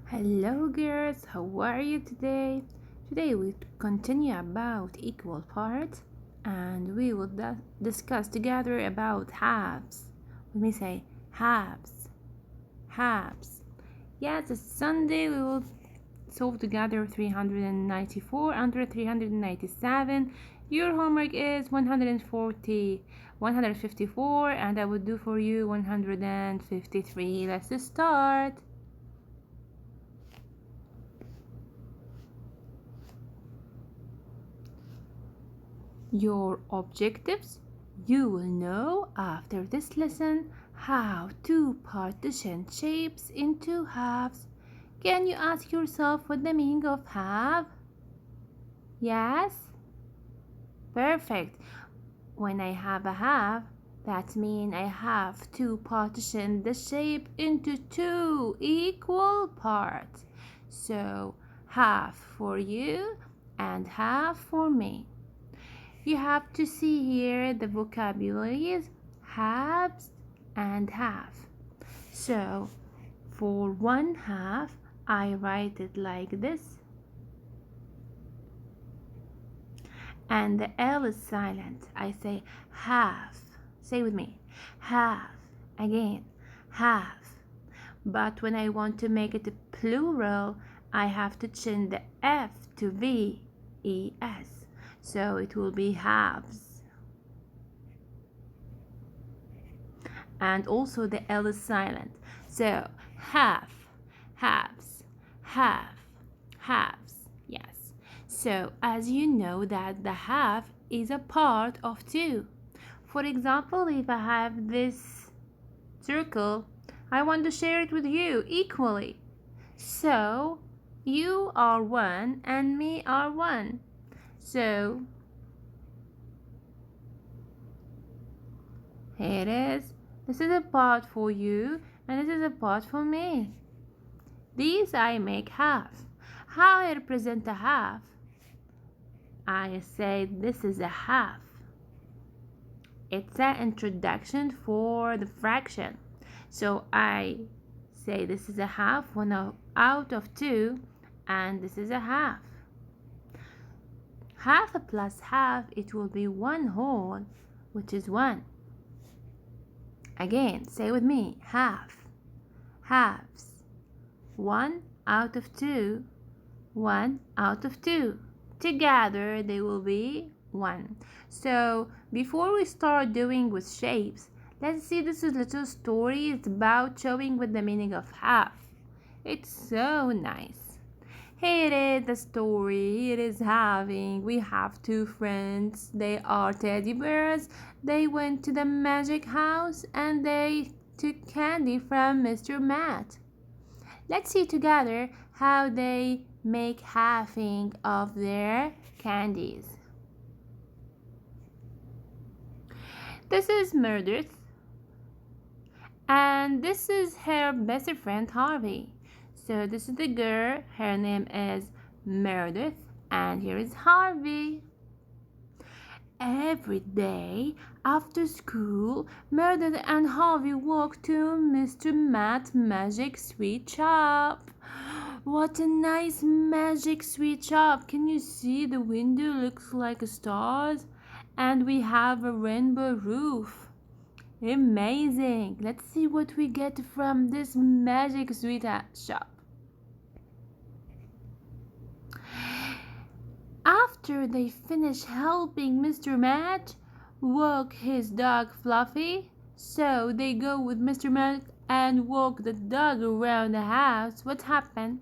Hello girls, how are you today? Today we continue about equal parts and we will discuss together about halves. Let me say halves, halves. Yes, it's Sunday. We will solve together 394 under 397. Your homework is 140, 154 and I will do for you 153. Let's start. Your objectives. You will know after this lesson how to partition shapes into halves. Can you ask yourself what the meaning of half? Yes? Perfect. When I have a half, that means I have to partition the shape into two equal parts. So half for you and half for me. You have to see here the vocabularies halves and half. So for one half, I write it like this. And the L is silent. I say half. Say with me. Half. Again. Half. But when I want to make it a plural, I have to change the F to V-E-S. So it will be halves. And also the L is silent. So half, halves, half, halves. Yes. So as you know that the half is a part of two. For example, if I have this circle, I want to share it with you equally. So you are one and me are one. So here it is. This is a part for you and this is a part for me. These I make half. How I represent a half? I say this is a half. It's an introduction for the fraction. So I say this is a half, one out of two, and this is a half. Half plus half, it will be one whole, which is one. Again, say with me, half, halves. One out of two, one out of two. Together they will be one. So before we start doing with shapes, let's see this little story. It's about showing with the meaning of half. It's so nice. Here is the story. It is having. We have two friends. They are teddy bears. They went to the magic house and they took candy from Mr. Matt. Let's see together how they make halving of their candies. This is Meredith, and this is her best friend Harvey. So this is the girl, her name is Meredith, and here is Harvey. Every day after school, Meredith and Harvey walk to Mr. Matt's magic sweet shop. What a nice magic sweet shop. Can you see the window looks like stars? And we have a rainbow roof. Amazing. Let's see what we get from this magic sweet shop. After they finish helping Mr. Matt walk his dog Fluffy, so they go with Mr. Matt and walk the dog around the house. What happened?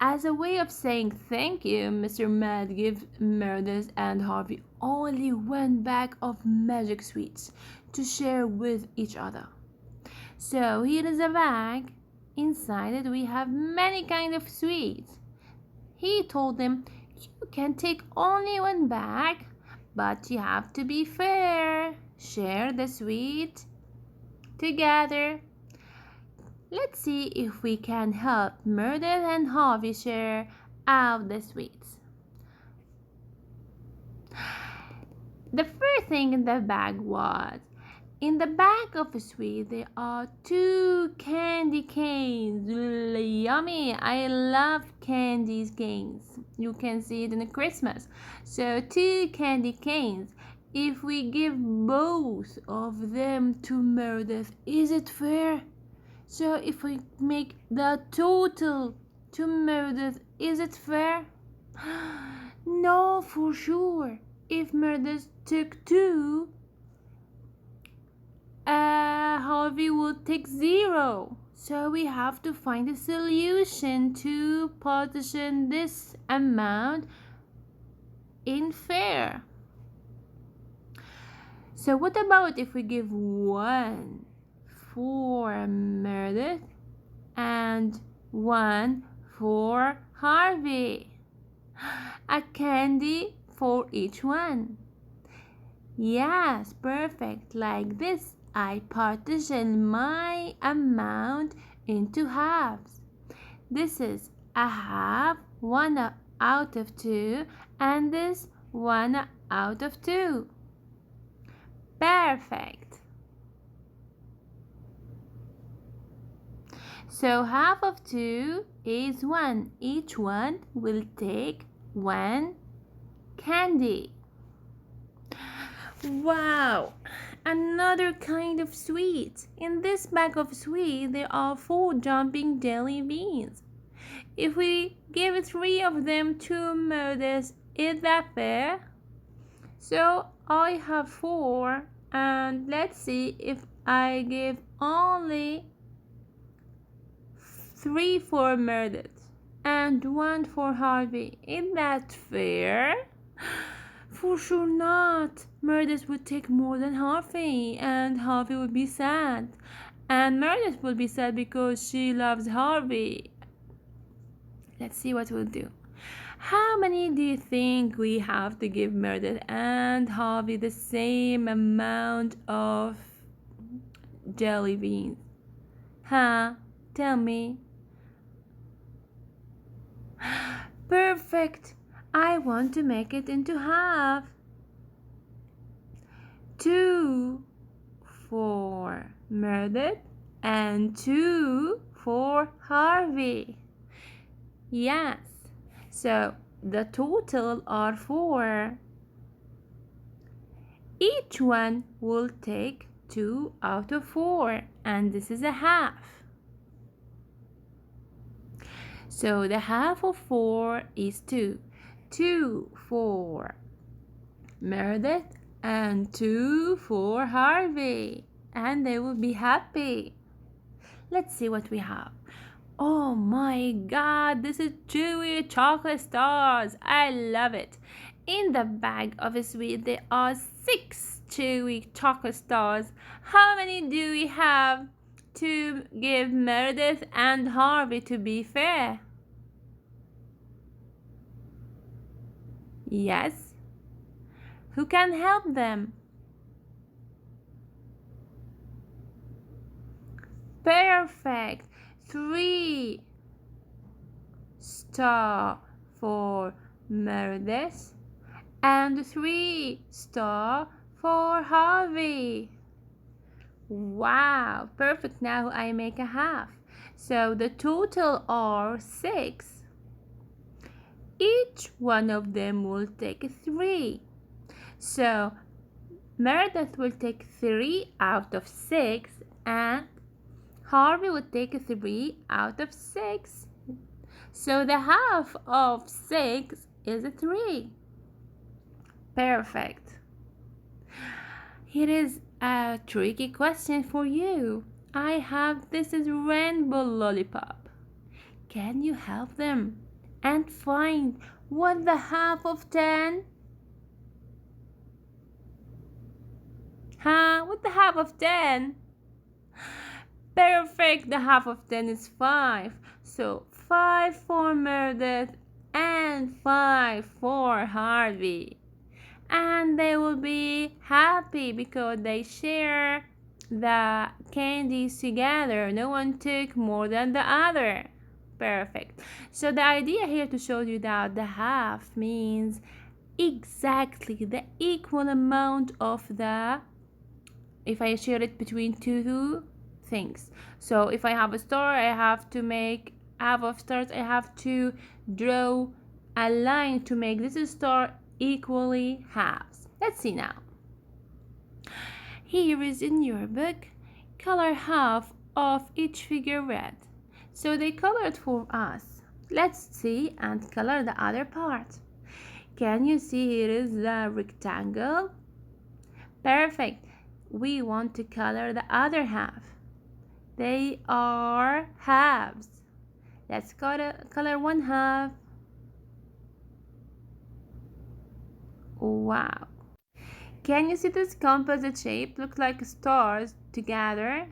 As a way of saying thank you, Mr. Matt gave Meredith and Harvey only one bag of magic sweets to share with each other. So here is a bag. Inside it we have many kinds of sweets. He told them, you can take only one bag, but you have to be fair. Share the sweet together. Let's see if we can help Meredith and Harvey share out the sweets. The first thing in the bag was In the back of the sweet, there are two candy canes. Yummy! I love candy canes. You can see it in Christmas. So, two candy canes. If we give both of them to Meredith, is it fair? So, if we make the total to Meredith, is it fair? No, for sure. If Meredith took two, Harvey will take 0. So we have to find a solution to partition this amount in fair. So what about if we give 1 for Meredith and 1 for Harvey? A candy for each one. Yes, perfect. Like this, I partition my amount into halves. This is a half, 1 out of 2, and this 1 out of 2. Perfect. So half of 2 is 1. Each one will take 1 candy. Wow, another kind of sweet. In this bag of sweet, there are 4 jumping jelly beans. If we give 3 of them to Meredith, is that fair? So I have 4, and let's see if I give only 3 for Meredith and 1 for Harvey. Is that fair? For sure not. Meredith would take more than Harvey, and Harvey would be sad. And Meredith will be sad because she loves Harvey. Let's see what we'll do. How many do you think we have to give Meredith and Harvey the same amount of jelly beans? Huh? Tell me. Perfect. I want to make it into half. 2 for Meredith and 2 for Harvey. Yes. So the total are 4. Each one will take 2 out of 4, and this is a half. So the half of 4 is 2. 2 for Meredith and 2 for Harvey, and they will be happy. Let's see what we have. Oh my god, this is chewy chocolate stars. I love it. In the bag of a sweet, there are 6 chewy chocolate stars. How many do we have to give Meredith and Harvey to be fair? Yes. Who can help them? Perfect. 3 star for Meredith and 3 star for Harvey. Wow, perfect. Now I make a half. So the total are 6. Each one of them will take 3. So Meredith will take 3 out of 6, and Harvey will take 3 out of 6. So the half of 6 is 3. Perfect. Here is a tricky question for you. I have this is rainbow lollipop. Can you help them and find what the half of 10? Huh? What the half of 10? Perfect. The half of 10 is 5. So 5 for Meredith and 5 for Harvey. And they will be happy because they share the candies together. No one took more than the other. Perfect. So the idea here to show you that the half means exactly the equal amount of the if I share it between two things. So if I have a star, I have to make half of stars. I have to draw a line to make this star equally halves. Let's see now. Here is in your book, color half of each figure red. So they colored for us. Let's see and color the other part. Can you see here is the rectangle? Perfect. We want to color the other half. They are halves. Let's color one half. Wow. Can you see this composite shape? Look like stars together.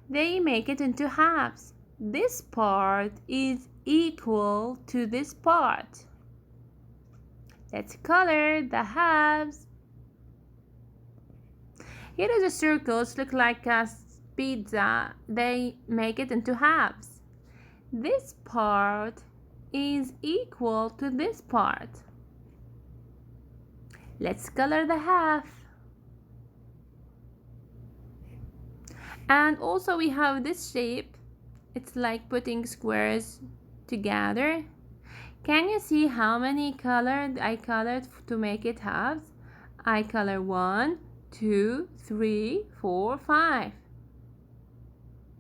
They make it into halves. This part is equal to this part. Let's color the halves. Here is a circle. Look like a pizza. They make it into halves. This part is equal to this part. Let's color the half. And also we have this shape. It's like putting squares together. Can you see how many I colored to make it halves? I color 1, 2, 3, 4, 5.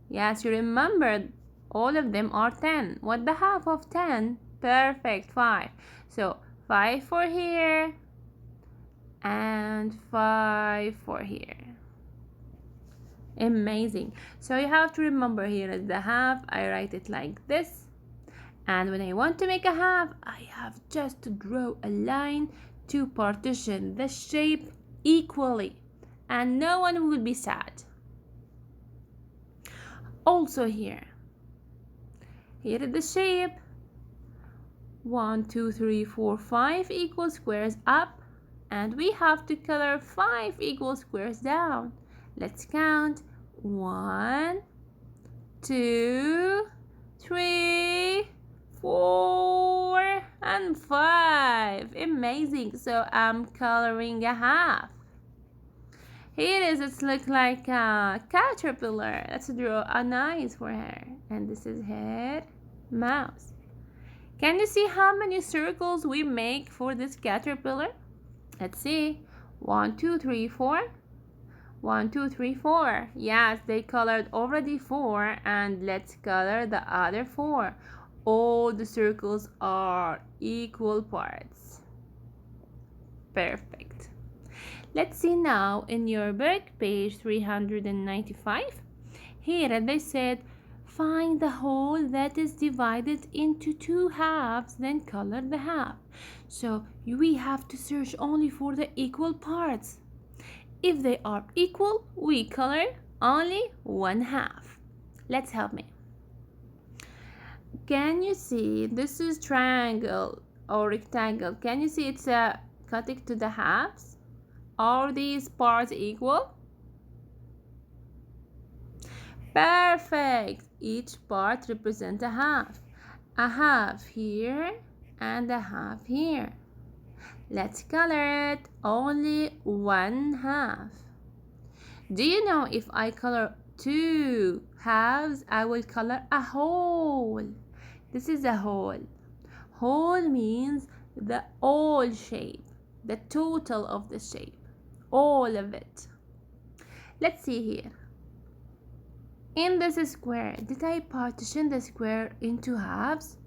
Yes, you remembered all of them are 10. What the half of 10? Perfect, 5. So 5 for here and 5 for here. Amazing. So you have to remember here is the half. I write it like this. And when I want to make a half, I have just to draw a line to partition the shape equally. And no one will be sad. Also here is the shape. 1, 2, 3, 4, 5 equal squares up. And we have to color 5 equal squares down. Let's count. 1, 2, 3, 4, and 5. Amazing. So I'm coloring a half. Here it is. It looks like a caterpillar. Let's draw an eyes for her. And this is her mouth. Can you see how many circles we make for this caterpillar? Let's see. 1, 2, 3, 4. 1, 2, 3, 4. Yes, they colored already 4, and let's color the other 4. All the circles are equal parts. Perfect. Let's see now in your book, page 395. Here they said, find the whole that is divided into 2 halves, then color the half. So we have to search only for the equal parts. If they are equal, we color only 1 half. Let's help me. Can you see this is triangle or rectangle? Can you see it's cutting to the halves? Are these parts equal? Perfect. Each part represents a half. A half here and a half here. Let's color it only 1 half. Do you know if I color 2 halves, I will color a whole. This is a whole. Whole means the all shape, the total of the shape, all of it. Let's see here. In this square, did I partition the square into halves?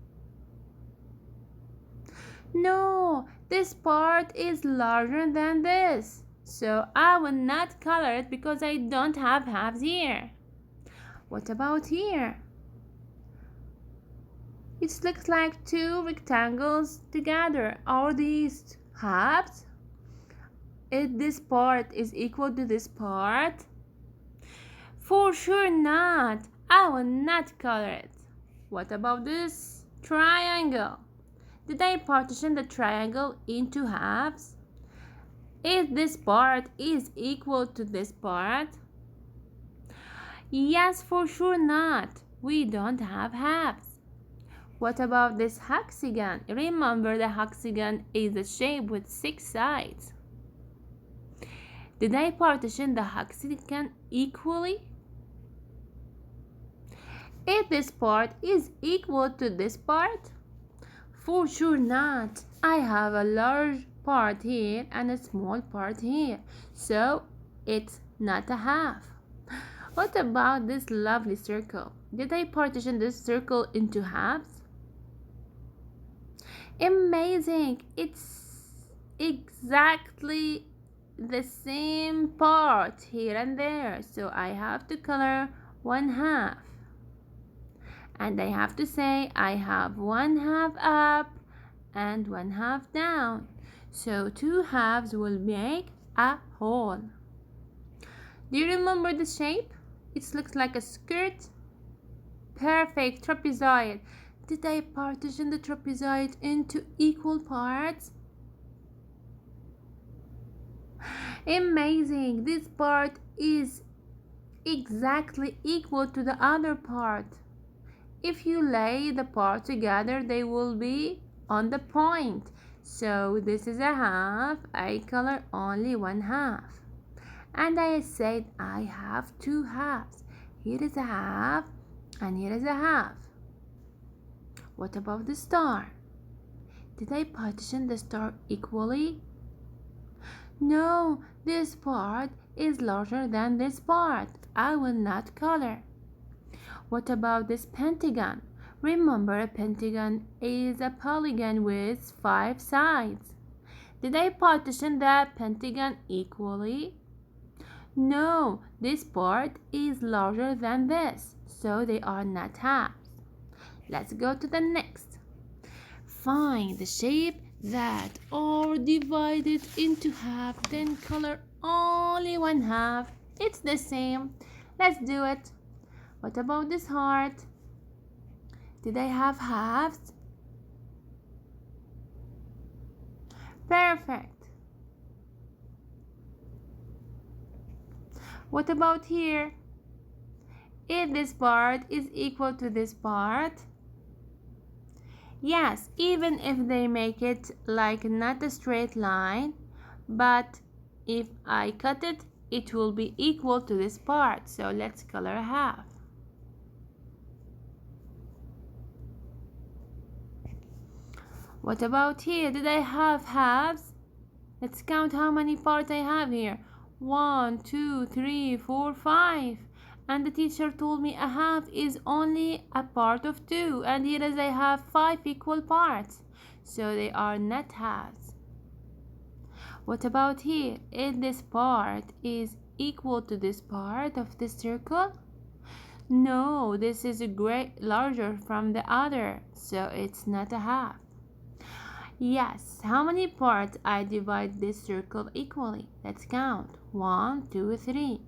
No, this part is larger than this. So I will not color it because I don't have halves here. What about here? It looks like 2 rectangles together. Are these halves? If this part is equal to this part? For sure not. I will not color it. What about this triangle? Did I partition the triangle into halves? If this part is equal to this part? Yes, for sure not. We don't have halves. What about this hexagon? Remember, the hexagon is a shape with 6 sides. Did I partition the hexagon equally? If this part is equal to this part? For sure not. I have a large part here and a small part here, so it's not a half. What about this lovely circle? Did I partition this circle into halves? Amazing! It's exactly the same part here and there, so I have to color one half. And I have to say I have one half up and one half down. So two halves will make a whole. Do you remember the shape? It looks like a skirt. Perfect, trapezoid. Did I partition the trapezoid into equal parts? Amazing. This part is exactly equal to the other part. If you lay the parts together, they will be on the point. So this is a half. I color only one half. And I said I have two halves. Here is a half and here is a half. What about the star? Did I partition the star equally? No, this part is larger than this part. I will not color. What about this pentagon? Remember, a pentagon is a polygon with 5 sides. Did I partition the pentagon equally? No, this part is larger than this, so they are not halves. Let's go to the next. Find the shape that are divided into half, then color only one half. It's the same. Let's do it. What about this heart? Did I have halves? Perfect. What about here? If this part is equal to this part? Yes, even if they make it like not a straight line, but if I cut it, it will be equal to this part. So let's color a half. What about here? Did I have halves? Let's count how many parts I have here. 1, 2, 3, 4, 5. And the teacher told me a half is only a part of 2. And here is I have 5 equal parts. So they are not halves. What about here? If this part is equal to this part of the circle? No, this is a great larger from the other. So it's not a half. Yes, how many parts I divide this circle equally? Let's count. 1, 2, 3.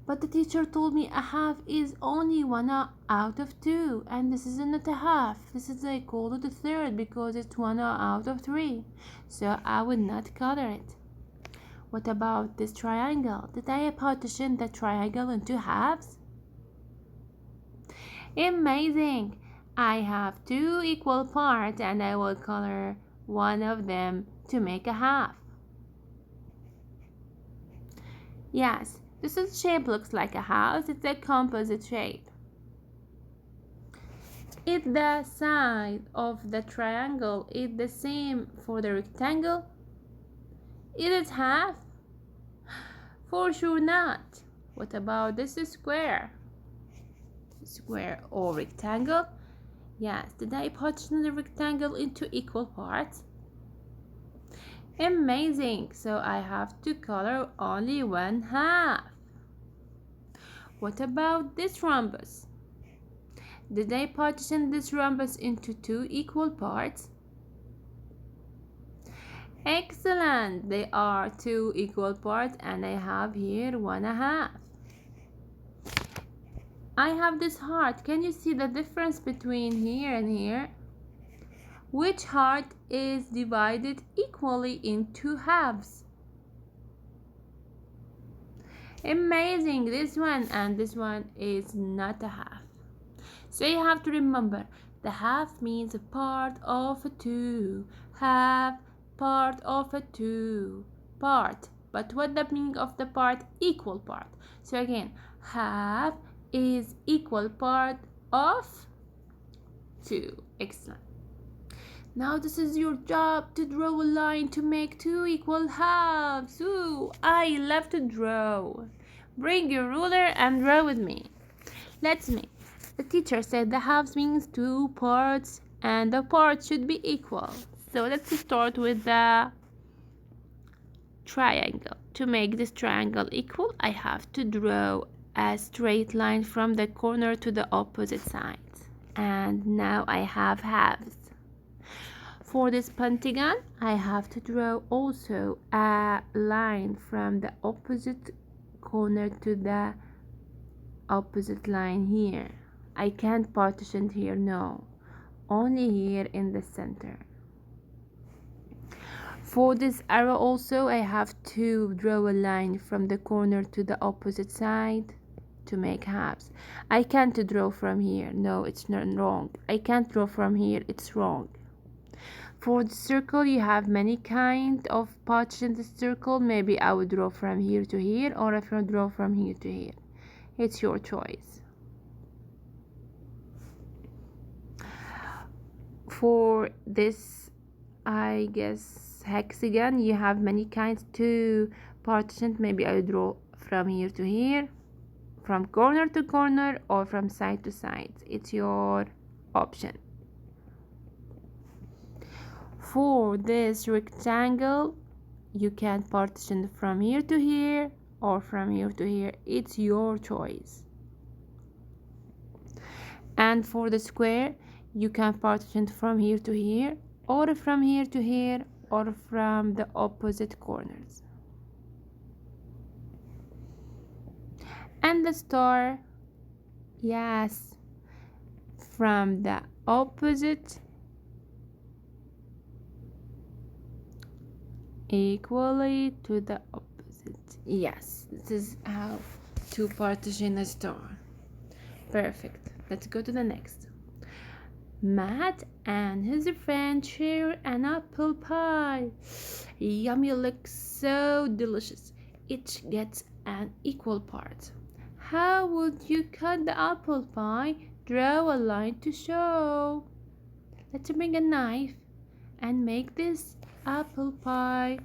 But the teacher told me a half is only 1 out of 2. And this is not a half. This is equal to the third because it's 1 out of 3. So I would not color it. What about this triangle? Did I partition the triangle into halves? Amazing! I have 2 equal parts and I will color one of them to make a half. Yes, this shape looks like a house. It's a composite shape. If the side of the triangle is the same for the rectangle, is it half? For sure not. What about this square? Square or rectangle? Yes, did I partition the rectangle into equal parts? Amazing, so I have to color only one half. What about this rhombus? Did I partition this rhombus into 2 equal parts? Excellent, they are 2 equal parts and I have here 1/2. I have this heart. Can you see the difference between here and here? Which heart is divided equally into halves? Amazing, this one and this one is not a half. So you have to remember, the half means a part of a 2. Half, part of a 2. Part. But what the meaning of the part? Equal part. So again, half is equal part of 2. Excellent. Now this is your job to draw a line to make 2 equal halves. Ooh, I love to draw. Bring your ruler and draw with me. Let's make. The teacher said the halves means 2 parts and the parts should be equal. So let's start with the triangle. To make this triangle equal, I have to draw a straight line from the corner to the opposite side. And now I have halves. For this pentagon, I have to draw also a line from the opposite corner to the opposite line here. I can't partition here, no. Only here in the center. For this arrow also, I have to draw a line from the corner to the opposite side to make halves. I can't draw from here, no, it's not wrong. I can't draw from here, it's wrong. For the circle, you have many kind of partition the circle. Maybe I would draw from here to here, or if I draw from here to here. It's your choice. For this, I guess, hexagon, you have many kinds to partition. Maybe I draw from here to here, from corner to corner, or from side to side. It's your option. For this rectangle, you can partition from here to here or from here to here. It's your choice. And for the square, you can partition from here to here or from here to here or from the opposite corners. And the star, yes, from the opposite equally to the opposite. Yes, this is how to partition a star. Perfect. Let's go to the next. Matt and his friend share an apple pie. Yummy, looks so delicious. Each gets an equal part. How would you cut the apple pie? Draw a line to show. Let's bring a knife and make this apple pie.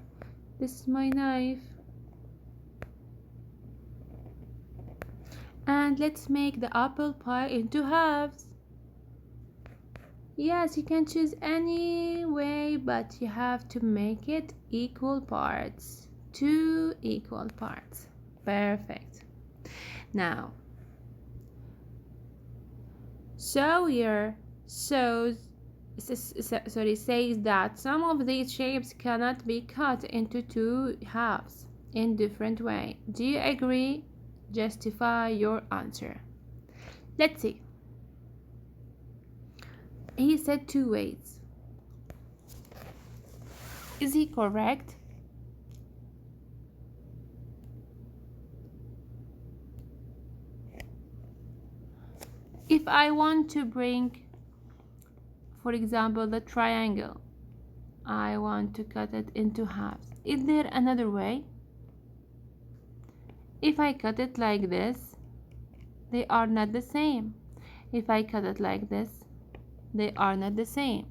This is my knife. And let's make the apple pie into halves. Yes, you can choose any way, but you have to make it equal parts. 2 equal parts. Perfect. Now, Sawyer says that some of these shapes cannot be cut into 2 halves in different way. Do you agree? Justify your answer. Let's see. He said 2 ways. Is he correct? If I want to bring, for example, the triangle, I want to cut it into halves. Is there another way? If I cut it like this, they are not the same. If I cut it like this, they are not the same.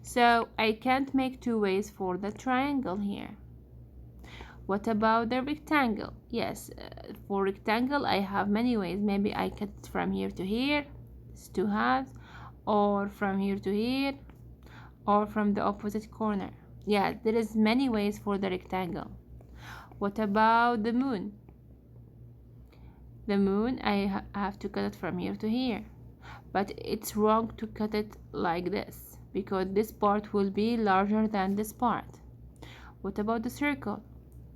So I can't make 2 ways for the triangle here. What about the rectangle? Yes, for rectangle I have many ways. Maybe I cut it from here to here, it's 2 halves, or from here to here, or from the opposite corner. Yeah, there is many ways for the rectangle. What about the moon? The moon, I have to cut it from here to here. But it's wrong to cut it like this, because this part will be larger than this part. What about the circle?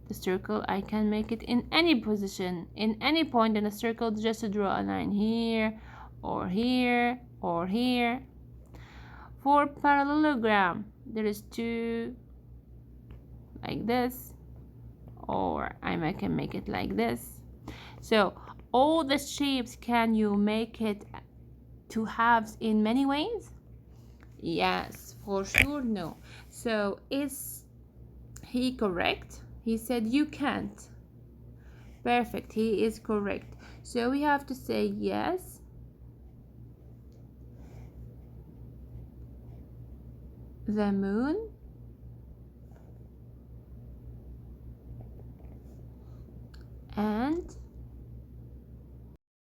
The circle, I can make it in any position, in any point in a circle, just to draw a line here, or here, or here. For parallelogram, there is 2 like this, or I can make it like this. So all the shapes, can you make it to halves in many ways? Yes, for sure, no. So is he correct? He said you can't. Perfect, he is correct. So we have to say yes. The moon and